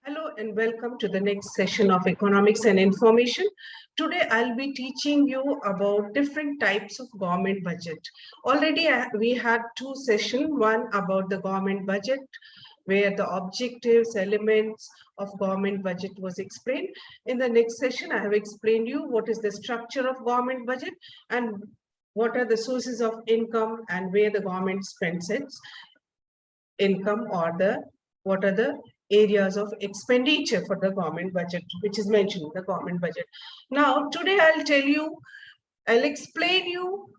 Hello and welcome to the next session of Economics and Information. Today I'll be teaching you about different types of government budget. Already we had two sessions, one about the government budget, where the objectives, elements of government budget was explained. In the next session, I have explained you what is the structure of government budget and what are the sources of income and where the government spends its income, or what are the areas of expenditure for the government budget, which is mentioned in the government budget. Now, today I'll explain you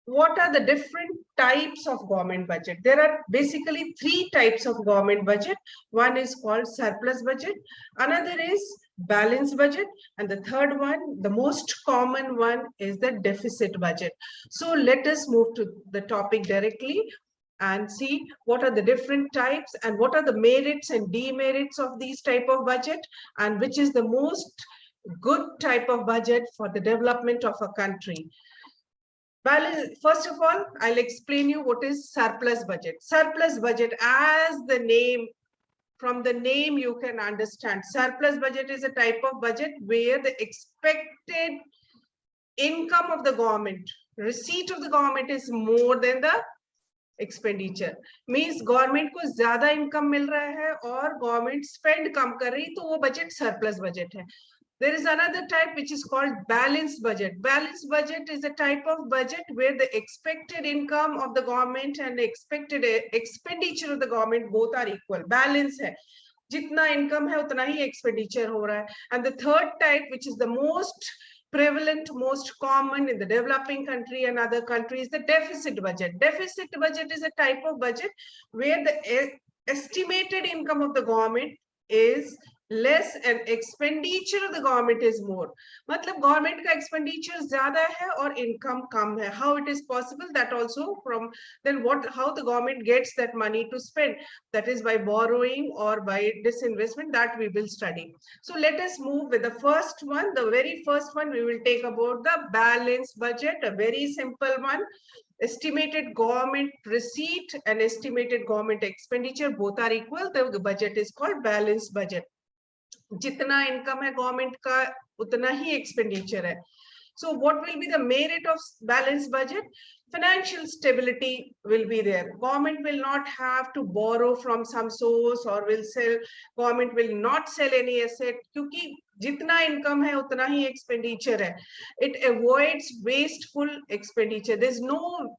what are the different types of government budget. There are basically three types of government budget. One is called surplus budget, another is balanced budget, and the third one, the most common one, is the deficit budget. So let us move to the topic directly and see what are the different types and what are the merits and demerits of these type of budget, and which is the most good type of budget for the development of a country. First of all, I'll explain you what is surplus budget. Surplus budget, as the name, from the name you can understand, surplus budget is a type of budget where the expected income of the government, receipt of the government, is more than the expenditure means government को ज्यादा income मिल रहा है और government spend कम कर रही, तो वो budget surplus budget है. There is another type which is called balanced budget. Balanced budget is a type of budget where the expected income of the government and the expected expenditure of the government both are equal. Balance है, जितना income है उतना ही expenditure हो रहा है. And the third type, which is the most prevalent, most common in the developing country and other countries, the deficit budget. Deficit budget is a type of budget where the estimated income of the government is less and expenditure of the government is more. मतलब government का expenditure ज़्यादा है और income कम है. How it is possible? That also from then how the government gets that money to spend, that is by borrowing or by disinvestment, that we will study. So let us move with the first one. The very first one we will take about the balanced budget, a very simple one. Estimated government receipt and estimated government expenditure both are equal. The budget is called balanced budget. जितना income है government का उतना ही expenditure है. So what will be the merit of balanced budget? Financial stability will be there. Government will not have to borrow from some source or government will not sell any asset, क्योंकि जितना income है उतना ही expenditure है. It avoids wasteful expenditure. There's no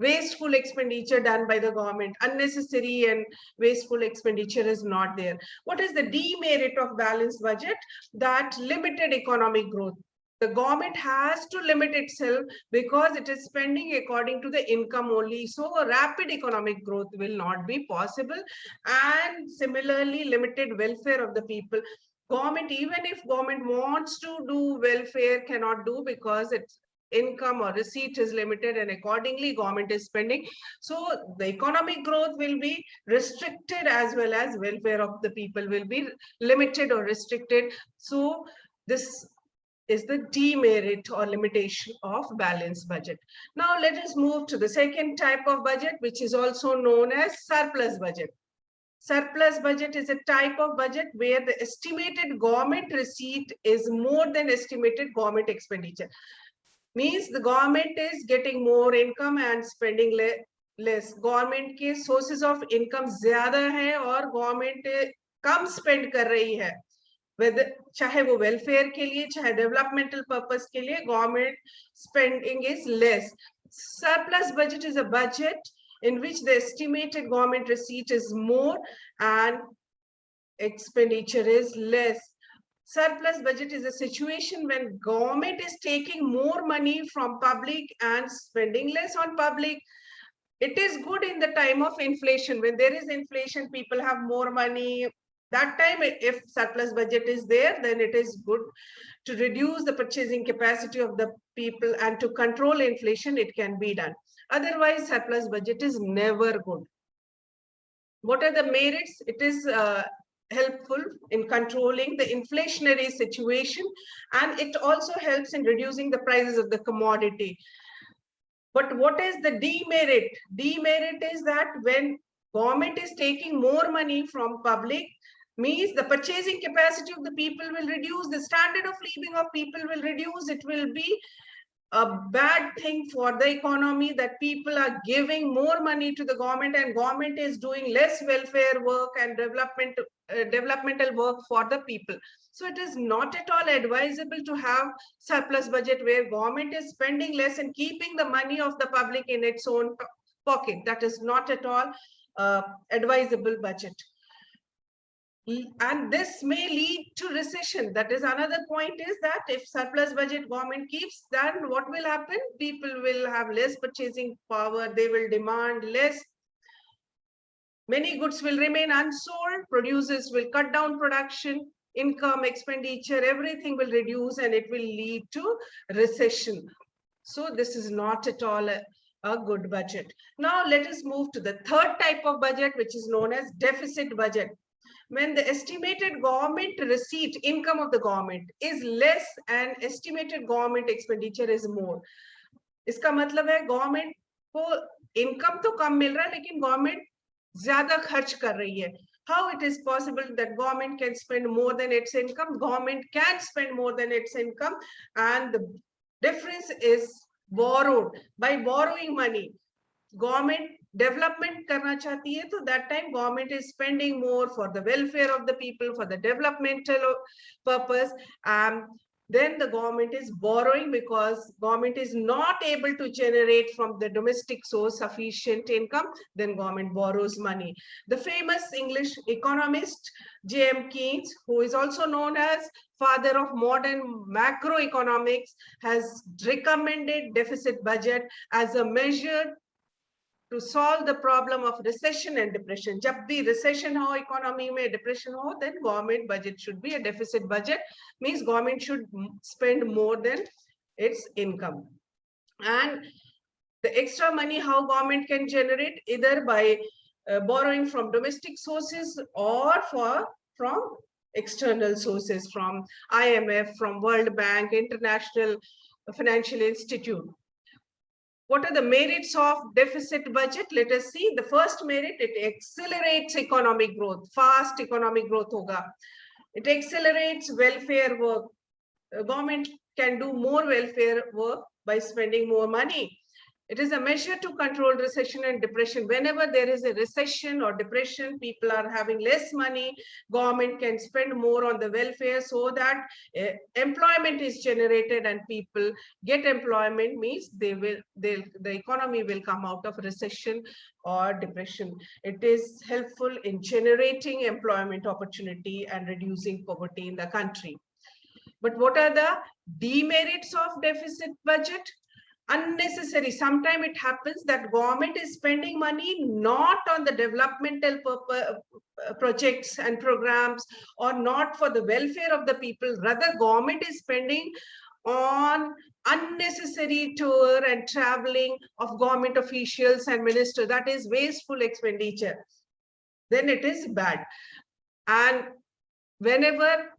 wasteful expenditure done by the government. Unnecessary and wasteful expenditure is not there. What is the demerit of balanced budget? That limited economic growth. The government has to limit itself because it is spending according to the income only. So a rapid economic growth will not be possible. And similarly, limited welfare of the people. Government, even if government wants to do welfare, cannot do because it's income or receipt is limited, and accordingly government is spending. So the economic growth will be restricted as well as welfare of the people will be limited or restricted. So this is the demerit or limitation of balanced budget. Now let us move to the second type of budget, which is also known as surplus budget. Surplus budget is a type of budget where the estimated government receipt is more than estimated government expenditure. Means the government is getting more income and spending less. Government के sources of income ज़्यादा है और government कम spend कर रही है. Whether चाहे वो welfare के लिए चाहे developmental purpose के लिए, government spending is less. Surplus budget is a budget in which the estimated government receipt is more and expenditure is less. Surplus budget is a situation when government is taking more money from public and spending less on public. It is good in the time of inflation. When there is inflation, people have more money. That time, if surplus budget is there, then it is good to reduce the purchasing capacity of the people and to control inflation, it can be done. Otherwise, surplus budget is never good. What are the merits? It is helpful in controlling the inflationary situation, and it also helps in reducing the prices of the commodity. But what is the demerit? Demerit is that when government is taking more money from public, means the purchasing capacity of the people will reduce, the standard of living of people will reduce. It will be a bad thing for the economy that people are giving more money to the government and government is doing less welfare work and developmental work for the people. So it is not at all advisable to have surplus budget where government is spending less and keeping the money of the public in its own pocket. That is not at all advisable budget. And this may lead to recession. That is another point, is that if surplus budget government keeps, then what will happen? People will have less purchasing power, they will demand less, many goods will remain unsold, producers will cut down production, income, expenditure, everything will reduce and it will lead to recession. So this is not at all a good budget. Now let us move to the third type of budget, which is known as deficit budget. When the estimated government receipt, income of the government is less and estimated government expenditure is more. इसका मतलब है government को income तो कम मिल रहा है लेकिन government ज्यादा खर्च कर रही है. How it is possible that government can spend more than its income? Government can spend more than its income, and the difference is borrowed. By borrowing money, government development karna chahti hai, so that time government is spending more for the welfare of the people, for the developmental purpose, and then the government is borrowing because government is not able to generate from the domestic source sufficient income, then government borrows money. The famous English economist J.M. Keynes, who is also known as father of modern macroeconomics, has recommended deficit budget as a measure to solve the problem of recession and depression. जब भी recession हो, economy में depression हो, then government budget should be a deficit budget, means government should spend more than its income. And the extra money, how government can generate, either by borrowing from domestic sources or from external sources, from IMF, from World Bank, International Financial Institute. What are the merits of deficit budget? Let us see. The first merit, it accelerates economic growth. Fast economic growth hoga. It accelerates welfare work. Government can do more welfare work by spending more money. It is a measure to control recession and depression. Whenever there is a recession or depression, people are having less money. Government can spend more on the welfare so that employment is generated and people get employment, means the economy will come out of recession or depression. It is helpful in generating employment opportunity and reducing poverty in the country. But what are the demerits of deficit budget? Unnecessary. Sometimes it happens that government is spending money not on the developmental projects and programs or not for the welfare of the people. Rather, government is spending on unnecessary tour and traveling of government officials and ministers. That is wasteful expenditure. Then it is bad. And whenever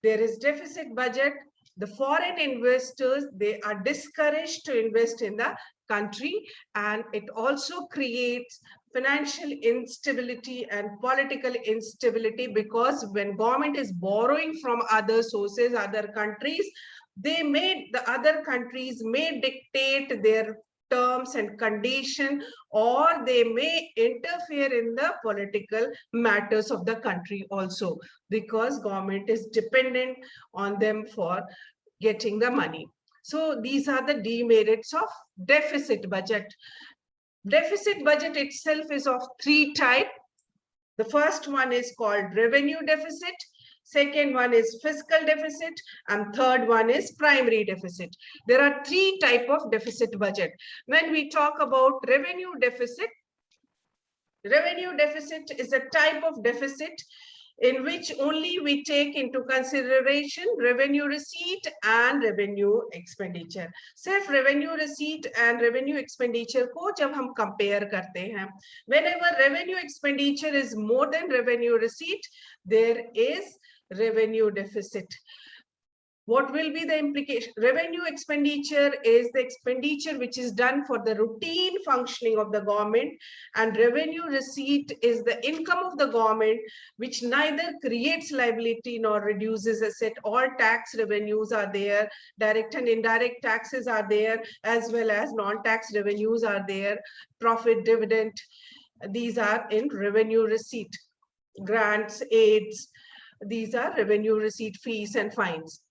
there is deficit budget, the foreign investors, they are discouraged to invest in the country, and it also creates financial instability and political instability, because when government is borrowing from other sources, other countries, the other countries may dictate their terms and condition, or they may interfere in the political matters of the country also, because government is dependent on them for getting the money. So these are the demerits of deficit budget. Deficit budget itself is of three types. The first one is called revenue deficit. Second one is fiscal deficit, and third one is primary deficit. There are three types of deficit budget. When we talk about revenue deficit is a type of deficit in which only we take into consideration revenue receipt and revenue expenditure. सिर्फ revenue receipt and revenue expenditure को जब हम compare करते हैं, whenever revenue expenditure is more than revenue receipt, there is revenue deficit. What will be the implication? Revenue expenditure is the expenditure which is done for the routine functioning of the government, and revenue receipt is the income of the government which neither creates liability nor reduces asset. All tax revenues are there, direct and indirect taxes are there, as well as non-tax revenues are there, profit, dividend, these are in revenue receipt. Grants, aids, these are revenue receipt, fees and fines.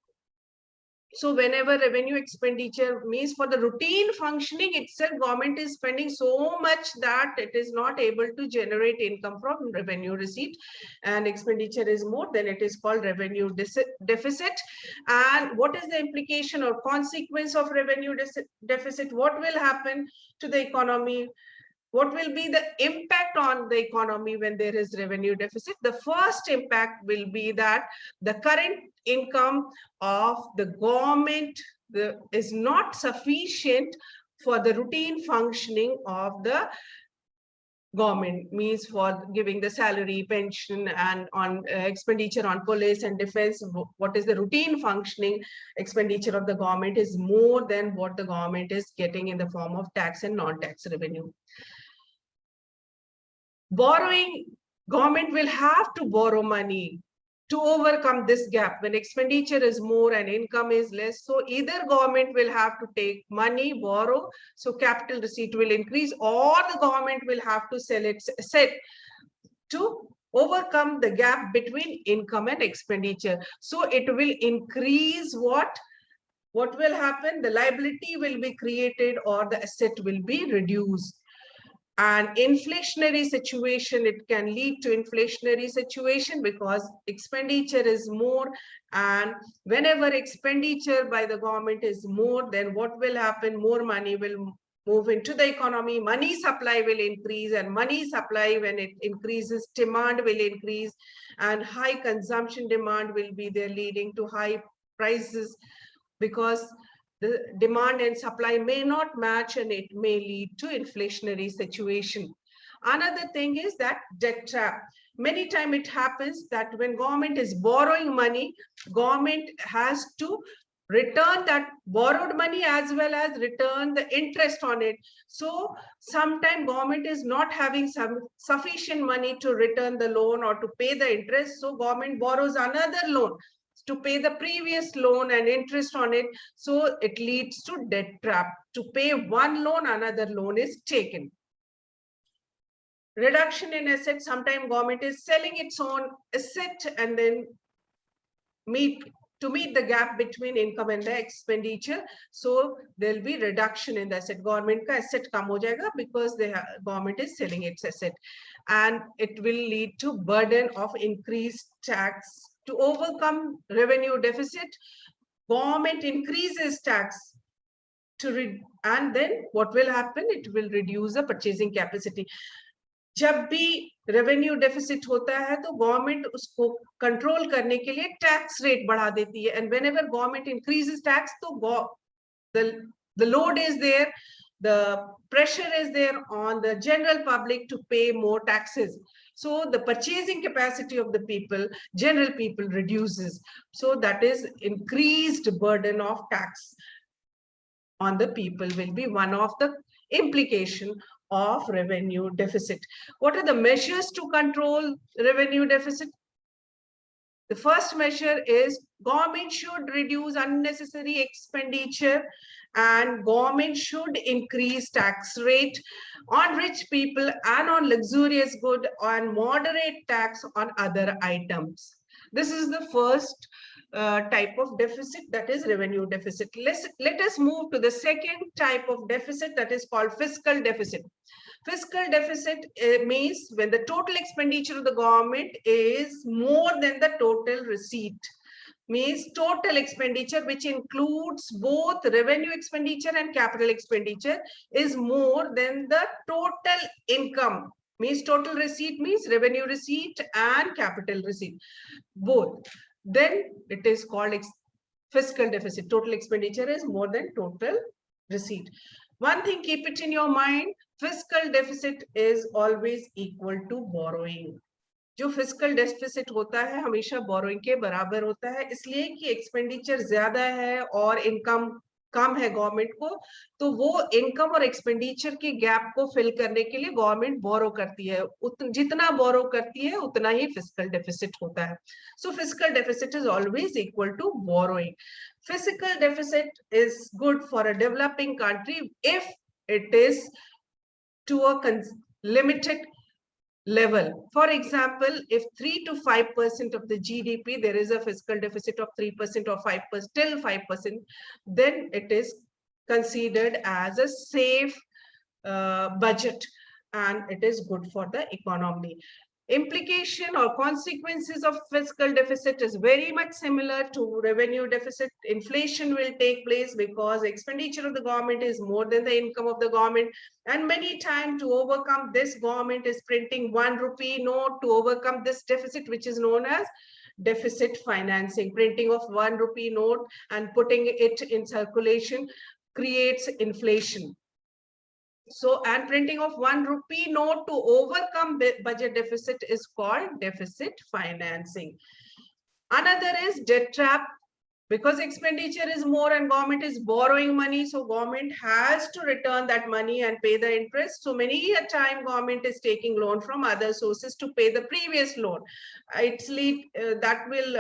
So whenever revenue expenditure means for the routine functioning itself, government is spending so much that it is not able to generate income from revenue receipt, and expenditure is more, then it is called revenue deficit. And what is the implication or consequence of revenue deficit? What will happen to the economy? What will be the impact on the economy when there is revenue deficit? The first impact will be that the current income of the government is not sufficient for the routine functioning of the government, means for giving the salary, pension, and on expenditure on police and defense. What is the routine functioning expenditure of the government is more than what the government is getting in the form of tax and non-tax revenue. Borrowing, government will have to borrow money to overcome this gap. When expenditure is more and income is less, so either government will have to take money, borrow, so capital receipt will increase, or the government will have to sell its asset to overcome the gap between income and expenditure. So it will increase what will happen? The liability will be created or the asset will be reduced. And inflationary situation, it can lead to inflationary situation because expenditure is more, and whenever expenditure by the government is more, then what will happen? More money will move into the economy, money supply will increase, and money supply, when it increases, demand will increase, and high consumption demand will be there, leading to high prices, because the demand and supply may not match, and it may lead to inflationary situation. Another thing is that debt trap. Many times it happens that when government is borrowing money, government has to return that borrowed money as well as return the interest on it. So sometimes government is not having some sufficient money to return the loan or to pay the interest, so government borrows another loan to pay the previous loan and interest on it. So it leads to debt trap. To pay one loan, another loan is taken. Reduction in assets. Sometimes government is selling its own asset and then to meet the gap between income and the expenditure. So there'll be reduction in the asset. Government ka asset kam ho jayega because the government is selling its asset, and it will lead to burden of increased tax. To overcome revenue deficit, government increases tax and then what will happen? It will reduce the purchasing capacity. जब भी revenue deficit होता है तो government उसको control करने के लिए tax rate बढ़ा देती है, and whenever government increases tax तो the load is there, the pressure is there on the general public to pay more taxes. So the purchasing capacity of the people, general people, reduces. So that is increased burden of tax on the people will be one of the implication of revenue deficit. What are the measures to control revenue deficit? The first measure is government should reduce unnecessary expenditure, and government should increase tax rate on rich people and on luxurious good, and moderate tax on other items. This is the first type of deficit, that is revenue deficit. Let us move to the second type of deficit, that is called fiscal deficit. Fiscal deficit means when the total expenditure of the government is more than the total receipt. Means total expenditure, which includes both revenue expenditure and capital expenditure, is more than the total income. Means total receipt means revenue receipt and capital receipt, both. Then it is called fiscal deficit. Total expenditure is more than total receipt. One thing, keep it in your mind, fiscal deficit is always equal to borrowing. जो fiscal deficit होता है हमेशा borrowing के बराबर होता है, इसलिए कि एक्सपेंडिचर ज्यादा है और इनकम कम है गवर्नमेंट को, तो वो इनकम और एक्सपेंडिचर के गैप को फिल करने के लिए गवर्नमेंट बोरो करती है, जितना बोरो करती है उतना ही फिस्कल डेफिसिट होता है. So fiscal deficit is always equal to borrowing. Physical deficit is good for a developing country if it is to a limited level. For example, if 3 to 5% of the GDP, there is a fiscal deficit of 3% or 5%, till 5%, then it is considered as a safe budget and it is good for the economy. Implication or consequences of fiscal deficit is very much similar to revenue deficit. Inflation will take place because expenditure of the government is more than the income of the government, and many times to overcome this, government is printing 1 rupee note to overcome this deficit, which is known as deficit financing. Printing of 1 rupee note and putting it in circulation creates inflation. So, and printing of 1 rupee note to overcome budget deficit is called deficit financing. Another is debt trap. Because expenditure is more and government is borrowing money, so government has to return that money and pay the interest. So many a time government is taking loan from other sources to pay the previous loan. That will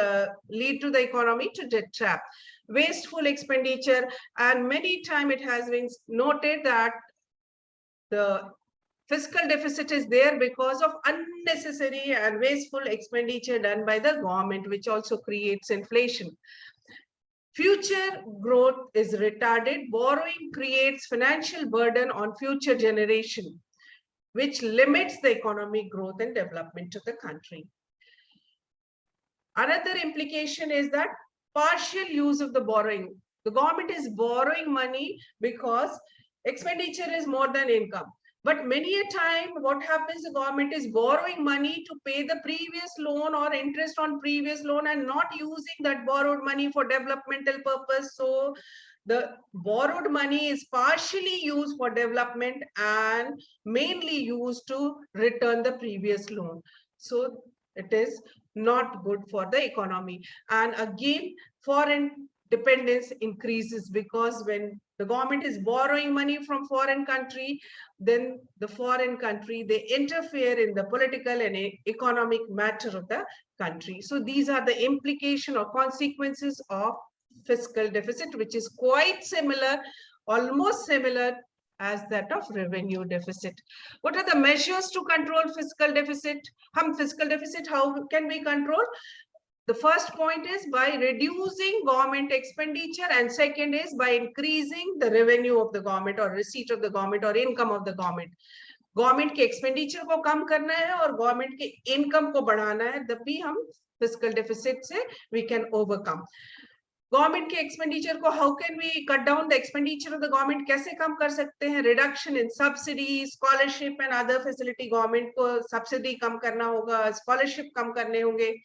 lead to the economy to debt trap. Wasteful expenditure, and many time it has been noted that the fiscal deficit is there because of unnecessary and wasteful expenditure done by the government, which also creates inflation. Future growth is retarded. Borrowing creates financial burden on future generation, which limits the economic growth and development of the country. Another implication is that partial use of the borrowing. The government is borrowing money because expenditure is more than income. But many a time, what happens, the government is borrowing money to pay the previous loan or interest on previous loan and not using that borrowed money for developmental purpose. So the borrowed money is partially used for development and mainly used to return the previous loan. So it is not good for the economy. And again, foreign dependence increases because when the government is borrowing money from foreign country, then the foreign country, they interfere in the political and economic matter of the country. So these are the implication or consequences of fiscal deficit, which is quite similar, almost similar as that of revenue deficit. What are the measures to control fiscal deficit? Fiscal deficit, how can we control? The first point is by reducing government expenditure, and second is by increasing the revenue of the government or receipt of the government or income of the government. Government के expenditure को कम करना है और government के income को बढ़ाना है, तभी हम फिस्कल डेफिसिट से वी कैन ओवरकम. गवर्नमेंट के एक्सपेंडिचर को how can we cut down the expenditure of the government, कैसे कम कर सकते हैं? Reduction in subsidy, scholarship and other facility. Government को सब्सिडी कम करना होगा, स्कॉलरशिप कम करने होंगे.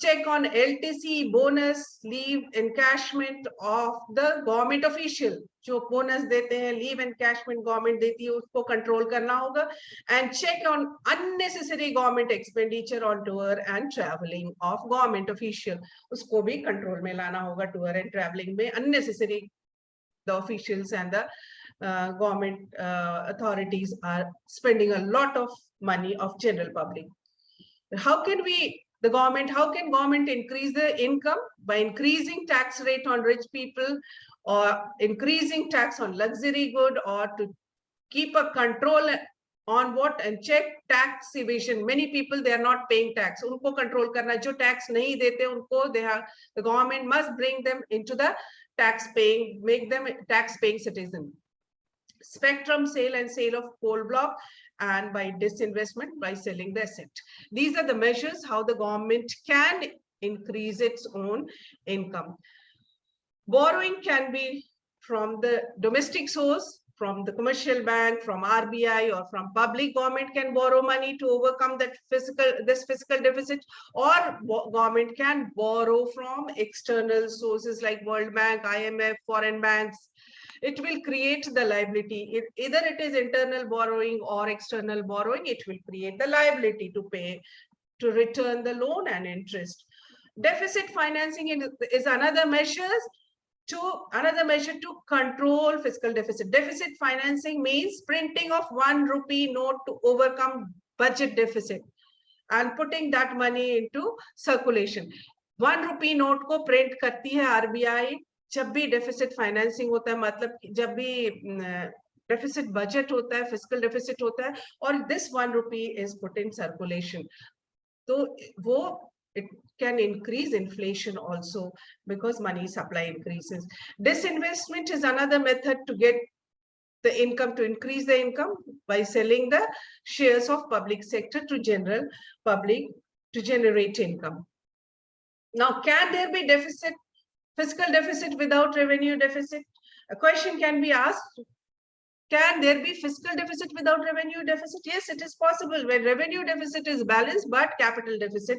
Check on LTC, bonus, leave encashment of the government official. जो बोनस देते हैं, लीव एनकैशमेंट गवर्नमेंट देती है, उसको कंट्रोल करना होगा. And check on unnecessary government expenditure on tour and travelling of government official, उसको भी कंट्रोल में लाना होगा. टूर एंड ट्रैवलिंग में unnecessary the officials and the government authorities are spending a lot of money of general public. How can government increase the income? By increasing tax rate on rich people or increasing tax on luxury good, or to keep a control on what and check tax evasion. Many people, they are not paying tax. Unko control karna, jo tax nahi dete unko, the government must bring them into the tax paying, make them tax paying citizen. Spectrum sale and sale of coal block, and by disinvestment by selling the asset. These are the measures how the government can increase its own income. Borrowing can be from the domestic source, from the commercial bank, from RBI, or from public. Government can borrow money to overcome this fiscal deficit, or government can borrow from external sources like World Bank, IMF, foreign banks. It will create the liability. Either it is internal borrowing or external borrowing, it will create the liability to pay to return the loan and interest. Deficit financing is another measure to control fiscal deficit. Deficit financing means printing of 1 rupee note to overcome budget deficit and putting that money into circulation. 1 rupee note को print करती है RBI जब भी deficit financing होता है, मतलब जब भी deficit budget होता है, fiscal deficit होता है, और this 1 rupee is put in circulation. तो वो it can increase inflation also because money supply increases. Disinvestment is another method to get the income, to increase the income by selling the shares of public sector to general public to generate income. Now, can there be deficit, fiscal deficit without revenue deficit? A question can be asked. Can there be fiscal deficit without revenue deficit? Yes, it is possible when revenue deficit is balanced, but capital deficit,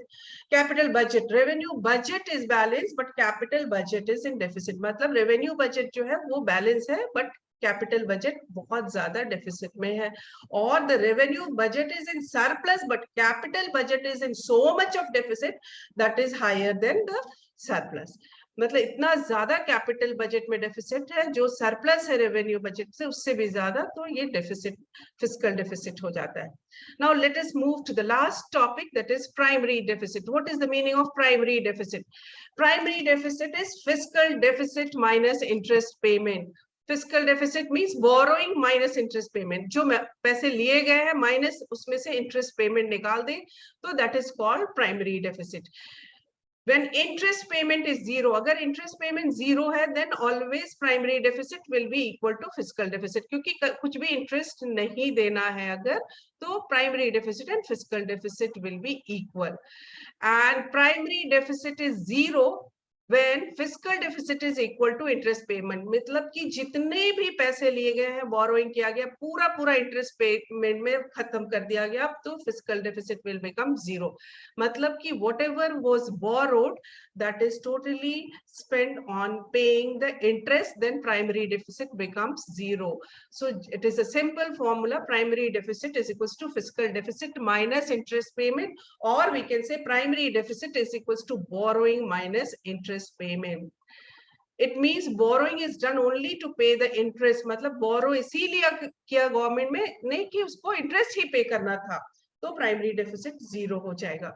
capital budget, revenue budget is balanced, but capital budget is in deficit. मतलब revenue budget जो है वो balance है, but capital budget बहुत ज़्यादा deficit में है. Or the revenue budget is in surplus, but capital budget is in so much of deficit that is higher than the surplus. मतलब इतना ज्यादा कैपिटल बजट में डेफिसिट है, जो सरप्लस है रेवेन्यू बजट से उससे भी ज्यादा, तो ये डेफिसिट, फिस्कल डेफिसिट हो जाता है. Now let us move to the last topic, that is primary deficit. What is the meaning of primary deficit? Primary deficit is fiscal deficit minus interest payment. Fiscal deficit means borrowing minus interest payment. जो पैसे लिए गए हैं minus उसमें से interest payment निकाल दें, तो that is called primary deficit. When interest payment is zero, अगर interest payment zero है, then always primary deficit will be equal to fiscal deficit. क्योंकि कुछ भी interest नहीं देना है अगर, तो primary deficit and fiscal deficit will be equal. And primary deficit is zero when fiscal deficit is equal to interest payment. मतलब कि जितने भी पैसे लिए गए हैं, borrowing किया गया, पूरा interest payment में खत्म कर दिया गया, तो fiscal deficit will become zero. मतलब कि whatever was borrowed, that is totally spent on paying the interest, then primary deficit becomes zero. So it is a simple formula. Primary deficit is equals to fiscal deficit minus interest payment, or we can say primary deficit is equals to borrowing minus interest payment. It means borrowing is done only to pay the interest. मतलब borrow इसीलिए किया government में नहीं कि उसको interest ही पे करना था, तो प्राइमरी डेफिसिट जीरो हो जाएगा.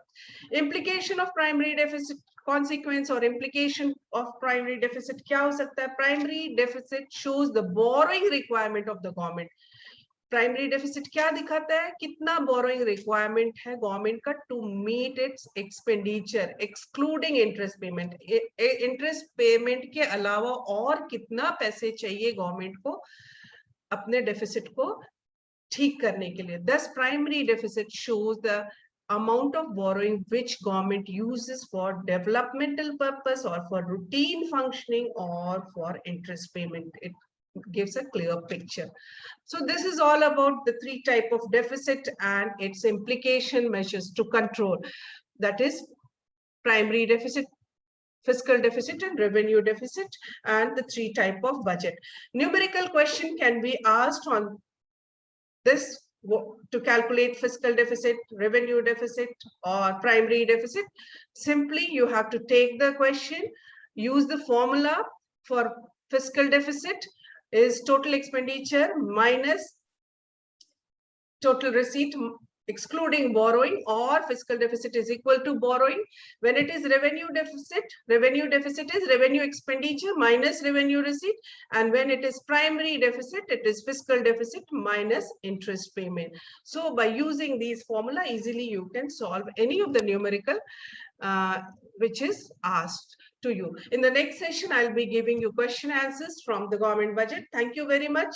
Implication of primary deficit, consequence और इम्प्लीकेशन ऑफ प्राइमरी डेफिसिट क्या हो सकता है? Primary deficit shows the borrowing requirement of the government. Primary deficit क्या दिखाता है? कितना बोरोइंग रिक्वायरमेंट है गवर्नमेंट का to meet its expenditure excluding interest payment. Interest payment के अलावा और कितना पैसे चाहिए गवर्नमेंट को अपने डेफिसिट को ठीक करने के लिए. Thus primary deficit shows the amount of borrowing which government uses for developmental purpose or for routine functioning or for interest payment. It gives a clear picture. So this is all about the three type of deficit and its implication measures to control. That is primary deficit, fiscal deficit and revenue deficit, and the three type of budget. Numerical question can be asked on this to calculate fiscal deficit, revenue deficit, or primary deficit. Simply you have to take the question, use the formula for fiscal deficit is total expenditure minus total receipt excluding borrowing, or fiscal deficit is equal to borrowing. When it is revenue deficit is revenue expenditure minus revenue receipt, and when it is primary deficit, it is fiscal deficit minus interest payment. So by using these formula, easily you can solve any of the numerical which is asked to you. In the next session, I'll be giving you question answers from the government budget. Thank you very much,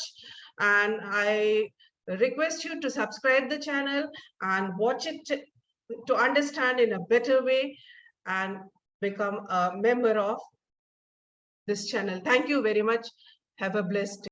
and I request you to subscribe the channel and watch it to understand in a better way and become a member of this channel. Thank you very much. Have a blessed day.